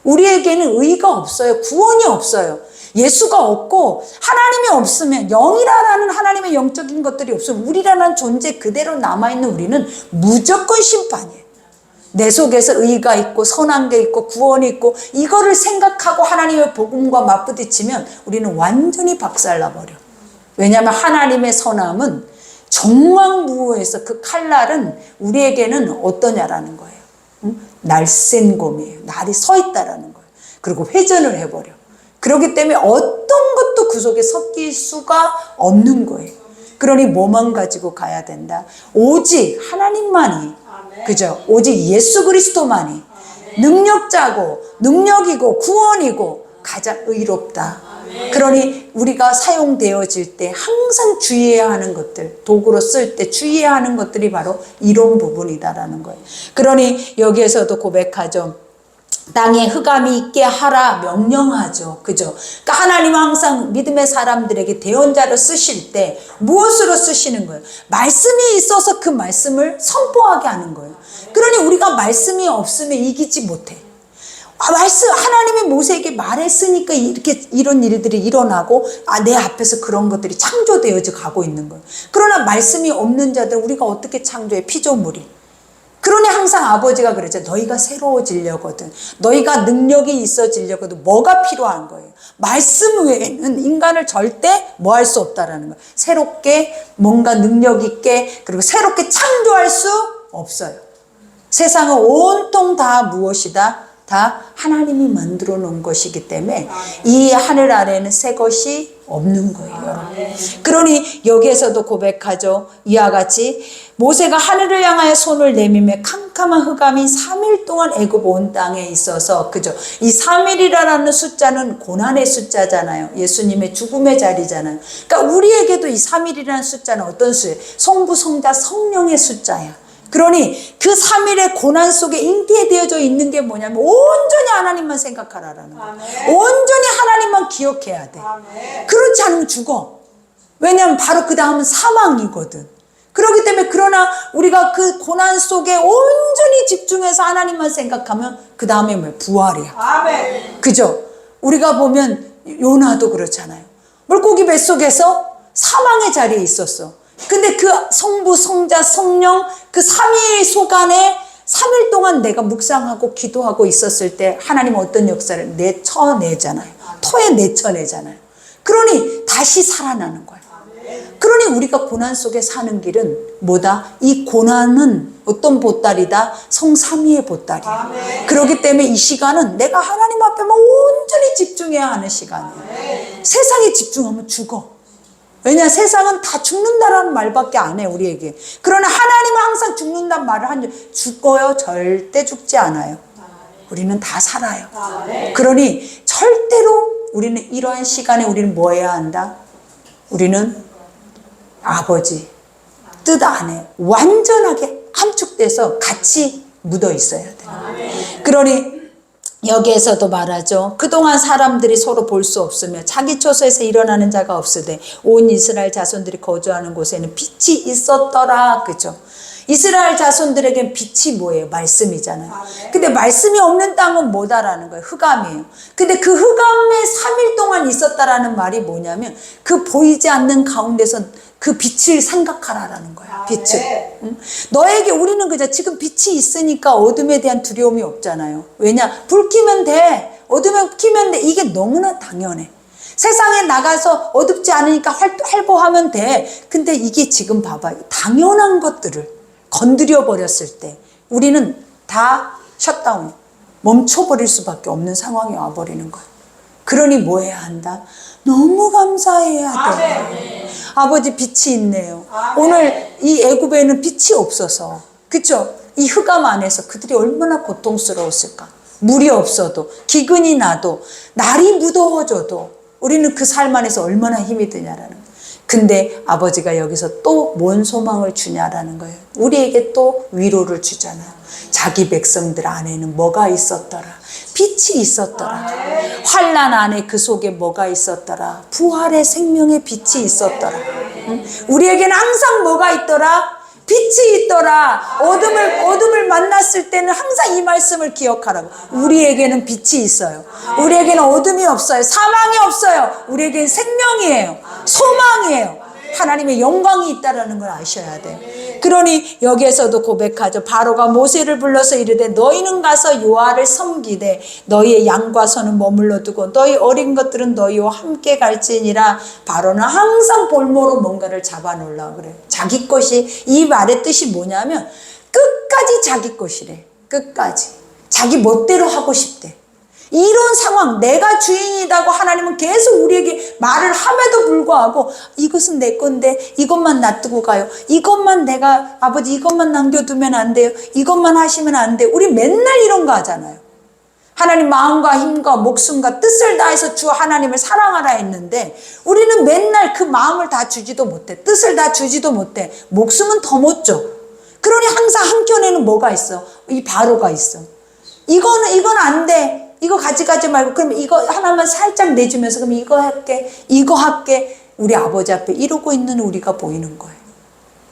우리에게는 의가 없어요. 구원이 없어요. 예수가 없고 하나님이 없으면 영이라는 하나님의 영적인 것들이 없으면 우리라는 존재 그대로 남아있는 우리는 무조건 심판이에요. 내 속에서 의가 있고 선한 게 있고 구원이 있고 이거를 생각하고 하나님의 복음과 맞부딪히면 우리는 완전히 박살나버려. 왜냐하면 하나님의 선함은 정황무후에서 그 칼날은 우리에게는 어떠냐라는 거예요. 날쌘 곰이에요. 날이 서 있다라는 거예요. 그리고 회전을 해버려. 그렇기 때문에 어떤 것도 그 속에 섞일 수가 없는 거예요. 그러니 뭐만 가지고 가야 된다? 오직 하나님만이, 그죠? 오직 예수 그리스도만이 능력자고 능력이고 구원이고 가장 의롭다. 그러니 우리가 사용되어질 때 항상 주의해야 하는 것들, 도구로 쓸 때 주의해야 하는 것들이 바로 이런 부분이다라는 거예요. 그러니 여기에서도 고백하죠. 땅에 흑암이 있게 하라 명령하죠. 그죠? 그러니까 하나님은 항상 믿음의 사람들에게 대언자로 쓰실 때 무엇으로 쓰시는 거예요? 말씀이 있어서 그 말씀을 선포하게 하는 거예요. 그러니 우리가 말씀이 없으면 이기지 못해. 하나님이 모세에게 말했으니까 이렇게 이런 일들이 일어나고 내 앞에서 그런 것들이 창조되어져 가고 있는 거예요. 그러나 말씀이 없는 자들 우리가 어떻게 창조해? 피조물이. 그러니 항상 아버지가 그랬죠. 너희가 새로워지려거든, 너희가 능력이 있어지려거든 뭐가 필요한 거예요? 말씀 외에는 인간을 절대 뭐 할 수 없다라는 거예요. 새롭게 뭔가 능력 있게 그리고 새롭게 창조할 수 없어요. 세상은 온통 다 무엇이다? 다 하나님이 만들어 놓은 것이기 때문에 이 하늘 아래는 새 것이 없는 거예요. 그러니 여기에서도 고백하죠. 이와 같이 모세가 하늘을 향하여 손을 내밀며 캄캄한 흑암이 3일 동안 애굽 온 땅에 있어서, 그죠? 이 3일이라는 숫자는 고난의 숫자잖아요. 예수님의 죽음의 자리잖아요. 그러니까 우리에게도 이 3일이라는 숫자는 어떤 수예요? 성부, 성자, 성령의 숫자야. 그러니 그 3일의 고난 속에 잉태되어져 있는 게 뭐냐면 온전히 하나님만 생각하라라는 거예요. 온전히 하나님만 기억해야 돼. 그렇지 않으면 죽어. 왜냐하면 바로 그 다음은 사망이거든. 그렇기 때문에 그러나 우리가 그 고난 속에 온전히 집중해서 하나님만 생각하면 그 다음에 뭐 부활이야. 아멘. 그죠? 우리가 보면 요나도 그렇잖아요. 물고기 뱃속에서 사망의 자리에 있었어. 근데 그 성부, 성자, 성령 그 3일 속안에 3일 동안 내가 묵상하고 기도하고 있었을 때 하나님은 어떤 역사를 내쳐내잖아요. 토에 내쳐내잖아요. 그러니 다시 살아나는 거예요. 그러니 우리가 고난 속에 사는 길은 뭐다? 이 고난은 어떤 보따리다? 성삼위의 보따리야. 그렇기 때문에 이 시간은 내가 하나님 앞에만 온전히 집중해야 하는 시간이에요. 세상에 집중하면 죽어. 왜냐, 세상은 다 죽는다라는 말밖에 안 해, 우리에게. 그러나 하나님은 항상 죽는다는 말을 하죠. 죽어요? 절대 죽지 않아요. 우리는 다 살아요. 그러니 절대로 우리는 이러한 시간에 우리는 뭐 해야 한다? 우리는 아버지 뜻 안에 완전하게 함축돼서 같이 묻어 있어야 돼요. 그러니 여기에서도 말하죠. 그동안 사람들이 서로 볼 수 없으며 자기 처소에서 일어나는 자가 없으되 온 이스라엘 자손들이 거주하는 곳에는 빛이 있었더라. 그죠? 이스라엘 자손들에겐 빛이 뭐예요? 말씀이잖아요. 근데 말씀이 없는 땅은 뭐다라는 거예요? 흑암이에요. 근데 그 흑암에 3일 동안 있었다라는 말이 뭐냐면 그 보이지 않는 가운데서 그 빛을 생각하라라는 거야. 빛을. 응? 너에게 우리는 그저 지금 빛이 있으니까 어둠에 대한 두려움이 없잖아요. 왜냐? 불 켜면 돼. 어둠에 켜면 돼. 이게 너무나 당연해. 세상에 나가서 어둡지 않으니까 활보하면 돼. 근데 이게 지금 봐봐. 당연한 것들을 건드려 버렸을 때 우리는 다 셧다운, 멈춰버릴 수밖에 없는 상황이 와버리는 거예요. 그러니 뭐 해야 한다? 너무 감사해야 돼. 아버지 빛이 있네요. 오늘 이 애굽에는 빛이 없어서, 그쵸? 이 흑암 안에서 그들이 얼마나 고통스러웠을까. 물이 없어도, 기근이 나도, 날이 무더워져도 우리는 그 삶 안에서 얼마나 힘이 드냐라는 거예요. 근데 아버지가 여기서 또 뭔 소망을 주냐라는 거예요. 우리에게 또 위로를 주잖아요. 자기 백성들 안에는 뭐가 있었더라? 빛이 있었더라. 환난 안에 그 속에 뭐가 있었더라? 부활의 생명의 빛이 있었더라. 응? 우리에게는 항상 뭐가 있더라? 빛이 있더라. 어둠을 만났을 때는 항상 이 말씀을 기억하라고. 우리에게는 빛이 있어요. 우리에게는 어둠이 없어요. 사망이 없어요. 우리에게는 생명이에요. 소망이에요. 하나님의 영광이 있다라는 걸 아셔야 돼요. 그러니 여기에서도 고백하죠. 바로가 모세를 불러서 이르되 너희는 가서 여호와를 섬기되 너희의 양과 소는 머물러 두고 너희 어린 것들은 너희와 함께 갈지니라. 바로는 항상 볼모로 뭔가를 잡아놓으려고 그래요. 자기 것이, 이 말의 뜻이 뭐냐면 끝까지 자기 것이래. 끝까지 자기 멋대로 하고 싶대. 이런 상황, 내가 주인이라고 하나님은 계속 우리에게 말을 함에도 불구하고 이것은 내 건데 이것만 놔두고 가요. 이것만 내가, 아버지 이것만 남겨두면 안 돼요. 이것만 하시면 안 돼요. 우리 맨날 이런 거 하잖아요. 하나님 마음과 힘과 목숨과 뜻을 다해서 주 하나님을 사랑하라 했는데 우리는 맨날 그 마음을 다 주지도 못해. 뜻을 다 주지도 못해. 목숨은 더 못 줘. 그러니 항상 한켠에는 뭐가 있어? 이 바로가 있어. 이건 안 돼. 이거 가져가지 말고 그럼 이거 하나만 살짝 내주면서 그럼 이거 할게. 우리 아버지 앞에 이러고 있는 우리가 보이는 거예요.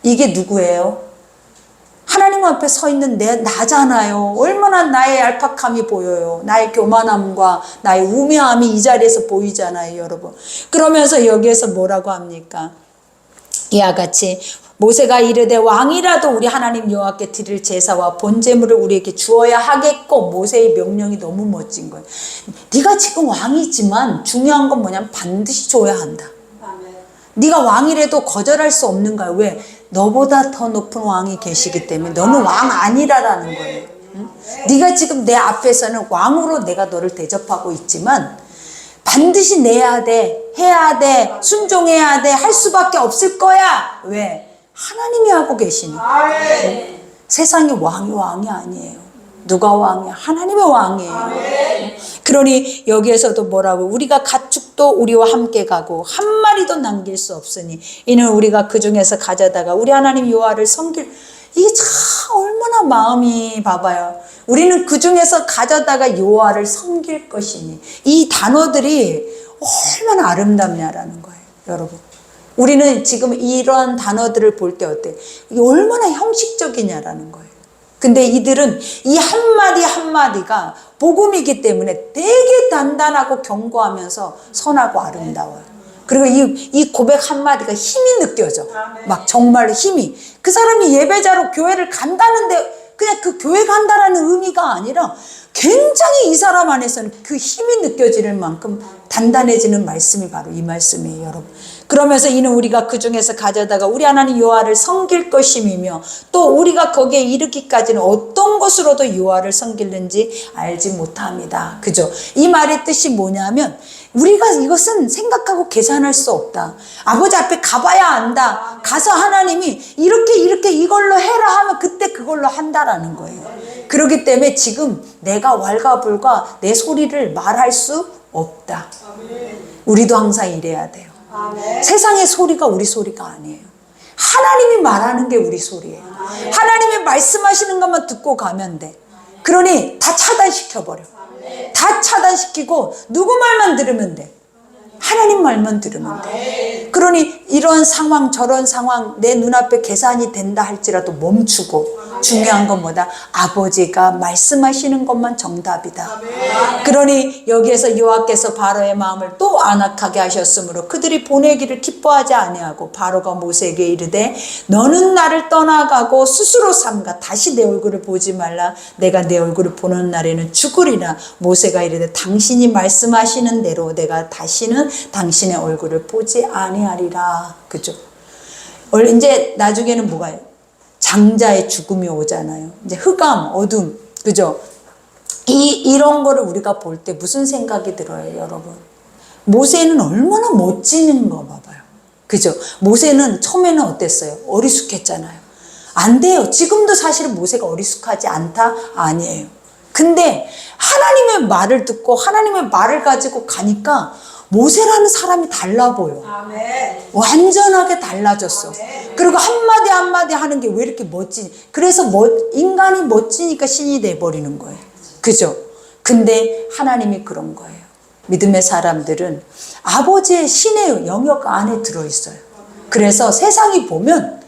이게 누구예요? 하나님 앞에 서 있는 나잖아요. 얼마나 나의 얄팍함이 보여요. 나의 교만함과 나의 우매함이 이 자리에서 보이잖아요, 여러분. 그러면서 여기에서 뭐라고 합니까? 이와 같이 모세가 이르되 왕이라도 우리 하나님 여호와께 드릴 제사와 번제물을 우리에게 주어야 하겠고. 모세의 명령이 너무 멋진 거예요. 네가 지금 왕이지만 중요한 건 뭐냐면 반드시 줘야 한다. 네가 왕이라도 거절할 수 없는 거야. 왜? 너보다 더 높은 왕이 계시기 때문에 너는 왕 아니라라는 거예요. 응? 네가 지금 내 앞에서는 왕으로 내가 너를 대접하고 있지만 반드시 내야 돼, 해야 돼, 순종해야 돼, 할 수밖에 없을 거야. 왜? 하나님이 하고 계시니까. 응? 세상에 왕이 아니에요. 누가 왕이야? 하나님의 왕이에요. 그러니 여기에서도 뭐라고? 우리가 가축도 우리와 함께 가고 한 마리도 남길 수 없으니 이는 우리가 그 중에서 가져다가 우리 하나님 여호와를 섬길. 이게 참 얼마나 마음이 봐봐요. 우리는 그 중에서 가져다가 여호와를 섬길 것이니. 이 단어들이 얼마나 아름답냐라는 거예요, 여러분. 우리는 지금 이런 단어들을 볼 때 어때? 이게 얼마나 형식적이냐라는 거예요. 근데 이들은 이 한마디 한마디가 복음이기 때문에 되게 단단하고 견고하면서 선하고 아름다워요. 그리고 이 고백 한마디가 힘이 느껴져. 막 정말로 힘이. 그 사람이 예배자로 교회를 간다는데 그냥 그 교회 간다라는 의미가 아니라 굉장히 이 사람 안에서는 그 힘이 느껴지는 만큼 단단해지는 말씀이 바로 이 말씀이에요, 여러분. 그러면서 이는 우리가 그 중에서 가져다가 우리 하나님 여호와를 섬길 것임이며 또 우리가 거기에 이르기까지는 어떤 것으로도 여호와를 섬기는지 알지 못합니다. 그죠? 이 말의 뜻이 뭐냐면 우리가 이것은 생각하고 계산할 수 없다. 아버지 앞에 가봐야 안다. 가서 하나님이 이렇게 이걸로 해라 하면 그때 그걸로 한다라는 거예요. 그렇기 때문에 지금 내가 왈가불가 내 소리를 말할 수 없다. 우리도 항상 이래야 돼요. 세상의 소리가 우리 소리가 아니에요. 하나님이 말하는 게 우리 소리예요. 하나님이 말씀하시는 것만 듣고 가면 돼. 그러니 다 차단시켜버려. 다 차단시키고 누구 말만 들으면 돼. 하나님 말만 들으면 돼. 그러니 이런 상황 저런 상황 내 눈앞에 계산이 된다 할지라도 멈추고 중요한 건 뭐다? 아버지가 말씀하시는 것만 정답이다. 그러니 여기에서 여호와께서 바로의 마음을 또 안악하게 하셨으므로 그들이 보내기를 기뻐하지 아니하고 바로가 모세에게 이르되 너는 나를 떠나가고 스스로 삼가 다시 내 얼굴을 보지 말라. 내가 내 얼굴을 보는 날에는 죽으리라. 모세가 이르되 당신이 말씀하시는 대로 내가 다시는 당신의 얼굴을 보지 아니하리라. 그죠? 이제 나중에는 뭐가요? 장자의 죽음이 오잖아요. 이제 흑암, 어둠, 그죠? 이런 거를 우리가 볼 때 무슨 생각이 들어요, 여러분? 모세는 얼마나 멋진 거 봐봐요. 그죠? 모세는 처음에는 어땠어요? 어리숙했잖아요. 안 돼요. 지금도 사실은 모세가 어리숙하지 않다? 아니에요. 근데 하나님의 말을 듣고 하나님의 말을 가지고 가니까 모세라는 사람이 달라 보여. 완전하게 달라졌어. 그리고 한마디 한마디 하는 게 왜 이렇게 멋지지? 그래서 인간이 멋지니까 신이 돼버리는 거예요. 그죠? 근데 하나님이 그런 거예요. 믿음의 사람들은 아버지의 신의 영역 안에 들어있어요. 그래서 세상이 보면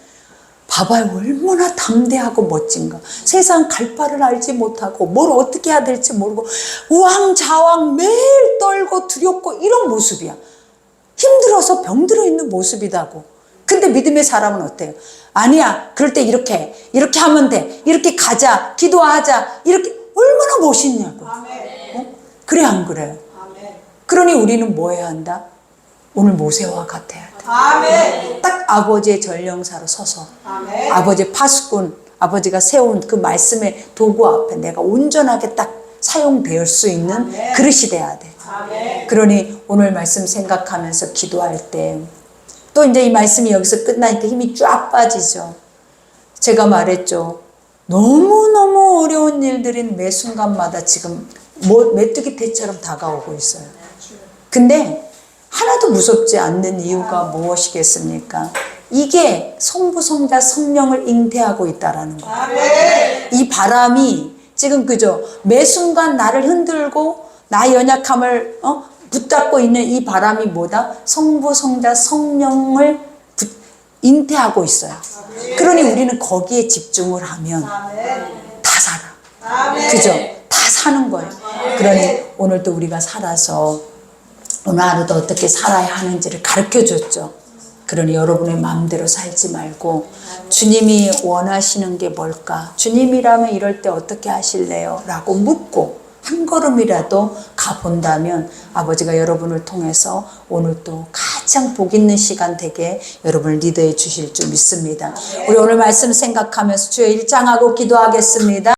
봐봐요. 얼마나 담대하고 멋진가. 세상 갈 바를 알지 못하고 뭘 어떻게 해야 될지 모르고 우왕좌왕 매일 떨고 두렵고 이런 모습이야. 힘들어서 병들어 있는 모습이다고. 근데 믿음의 사람은 어때요? 아니야. 그럴 때 이렇게 하면 돼. 이렇게 가자. 기도하자. 이렇게 얼마나 멋있냐고. 어? 그래 안 그래요? 그러니 우리는 뭐 해야 한다? 오늘 모세와 같아야 돼. 아멘. 딱 아버지의 전령사로 서서 아멘. 아버지의 파수꾼, 아버지가 세운 그 말씀의 도구 앞에 내가 온전하게 딱 사용될 수 있는 아멘. 그릇이 돼야 돼. 아멘. 그러니 오늘 말씀 생각하면서 기도할 때 또 이제 이 말씀이 여기서 끝나니까 힘이 쫙 빠지죠. 제가 말했죠. 너무너무 어려운 일들인 매 순간마다 지금 메뚜기 떼처럼 다가오고 있어요. 근데 하나도 무섭지 않는 이유가 무엇이겠습니까? 이게 성부, 성자, 성령을 잉태하고 있다라는 거예요. 이 바람이 지금 그죠? 매 순간 나를 흔들고 나의 연약함을 붙잡고 있는 이 바람이 뭐다? 성부, 성자, 성령을 잉태하고 있어요. 그러니 우리는 거기에 집중을 하면 다 살아. 그죠? 다 사는 거예요. 그러니 오늘도 우리가 살아서 오늘 하루도 어떻게 살아야 하는지를 가르쳐 줬죠. 그러니 여러분의 마음대로 살지 말고 주님이 원하시는 게 뭘까? 주님이라면 이럴 때 어떻게 하실래요? 라고 묻고 한 걸음이라도 가본다면 아버지가 여러분을 통해서 오늘 또 가장 복 있는 시간 되게 여러분을 리더해 주실 줄 믿습니다. 우리 오늘 말씀 생각하면서 주여 일장하고 기도하겠습니다.